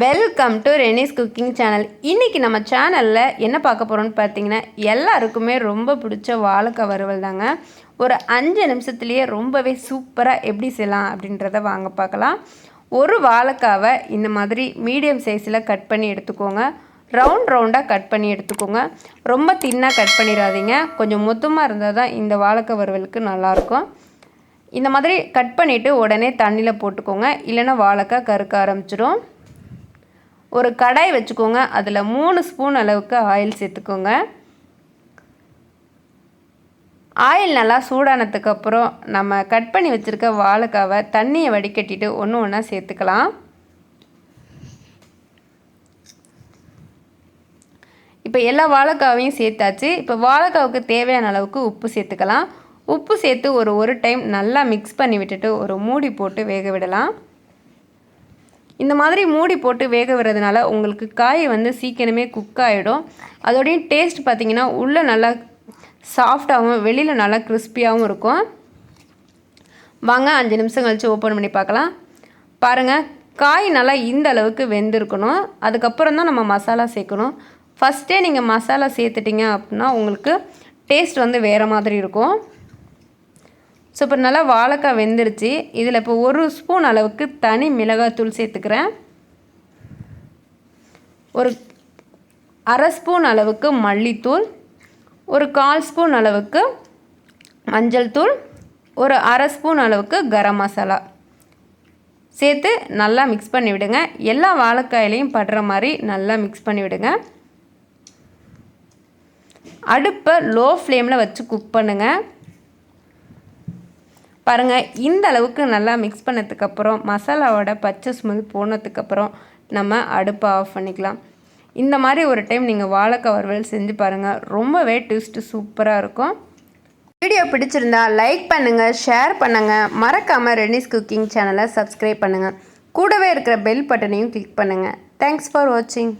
Welcome to Reni's cooking channel. இன்றைக்கி நம்ம சேனலில் என்ன பார்க்க போகிறோம்னு பார்த்தீங்கன்னா, எல்லாருக்குமே ரொம்ப பிடிச்ச வாழைக்காய் வறுவல் தாங்க. ஒரு 5 நிமிஷத்துலேயே ரொம்பவே சூப்பராக எப்படி செய்யலாம் அப்படின்றத வாங்க பார்க்கலாம். ஒரு வாழைக்காவை இந்த மாதிரி மீடியம் சைஸில் கட் பண்ணி எடுத்துக்கோங்க. ரவுண்டாக கட் பண்ணி எடுத்துக்கோங்க. ரொம்ப தின்னாக கட் பண்ணிடாதீங்க. கொஞ்சம் மொத்தமாக இருந்தால் தான் இந்த வாழைக்காய் வறுவலுக்கு நல்லாயிருக்கும். இந்த மாதிரி கட் பண்ணிவிட்டு உடனே தண்ணியில் போட்டுக்கோங்க, இல்லைன்னா வாழைக்காய் கருக்க ஆரம்பிச்சிடும். ஒரு கடாய் வச்சுக்கோங்க. அதில் 3 ஸ்பூன் அளவுக்கு ஆயில் சேர்த்துக்கோங்க. ஆயில் நல்லா சூடானதுக்கப்புறம் நம்ம கட் பண்ணி வச்சுருக்க வாழைக்காவை தண்ணியை வடிகட்டிட்டு ஒன்று ஒன்றா சேர்த்துக்கலாம். இப்போ எல்லா வாழைக்காவையும் சேர்த்தாச்சு. இப்போ வாழைக்காவுக்கு தேவையான அளவுக்கு உப்பு சேர்த்துக்கலாம். உப்பு சேர்த்து ஒரு டைம் நல்லா மிக்ஸ் பண்ணி விட்டுட்டு ஒரு மூடி போட்டு வேக விடலாம். இந்த மாதிரி மூடி போட்டு வேக விடுறதுனால உங்களுக்கு காய் சீக்கிரமே குக் ஆகிடும். அதோடைய டேஸ்ட் பார்த்திங்கன்னா உள்ளே நல்லா சாஃப்டாகவும் வெளியில் நல்லா கிறிஸ்பியாகவும் இருக்கும். வாங்க 5 நிமிஷம் கழித்து ஓப்பன் பண்ணி பார்க்கலாம். பாருங்கள், காய் நல்லா இந்த அளவுக்கு வெந்திருக்கணும். அதுக்கப்புறம் தான் நம்ம மசாலா சேர்க்கணும். ஃபஸ்ட்டே நீங்கள் மசாலா சேர்த்துட்டிங்க அப்படின்னா உங்களுக்கு டேஸ்ட் வேறு மாதிரி இருக்கும். ஸோ இப்போ நல்லா வாழைக்காய் வெந்துருச்சு. இதில் இப்போ 1 ஸ்பூன் அளவுக்கு தனி மிளகாய்த்தூள் சேர்த்துக்கிறேன். ஒரு அரை ஸ்பூன் அளவுக்கு மல்லித்தூள், ஒரு 1/4 ஸ்பூன் அளவுக்கு மஞ்சள் தூள், ஒரு அரை ஸ்பூன் அளவுக்கு கரம் மசாலா சேர்த்து நல்லா மிக்ஸ் பண்ணி விடுங்க. எல்லா வாழைக்காயிலையும் படுற மாதிரி நல்லா மிக்ஸ் பண்ணி விடுங்க. அடுப்பை லோ ஃப்ளேமில் வச்சு குக் பண்ணுங்கள். பாருங்கள், இந்த அளவுக்கு நல்லா மிக்ஸ் பண்ணதுக்கப்புறம் மசாலாவோட பச்சை ஸ்மெல் போனதுக்கப்புறம் நம்ம அடுப்பை ஆஃப் பண்ணிக்கலாம். இந்த மாதிரி ஒரு டைம் நீங்கள் வாழைக்காய் வறுவல் செஞ்சு பாருங்கள். ரொம்பவே டேஸ்ட்டு சூப்பராக இருக்கும். வீடியோ பிடிச்சிருந்தா லைக் பண்ணுங்கள், ஷேர் பண்ணுங்கள். மறக்காமல் ரெனிஸ் குக்கிங் சேனலை சப்ஸ்கிரைப் பண்ணுங்கள். கூடவே இருக்கிற பெல் பட்டனையும் கிளிக் பண்ணுங்கள். தேங்க்ஸ் ஃபார் வாட்சிங்.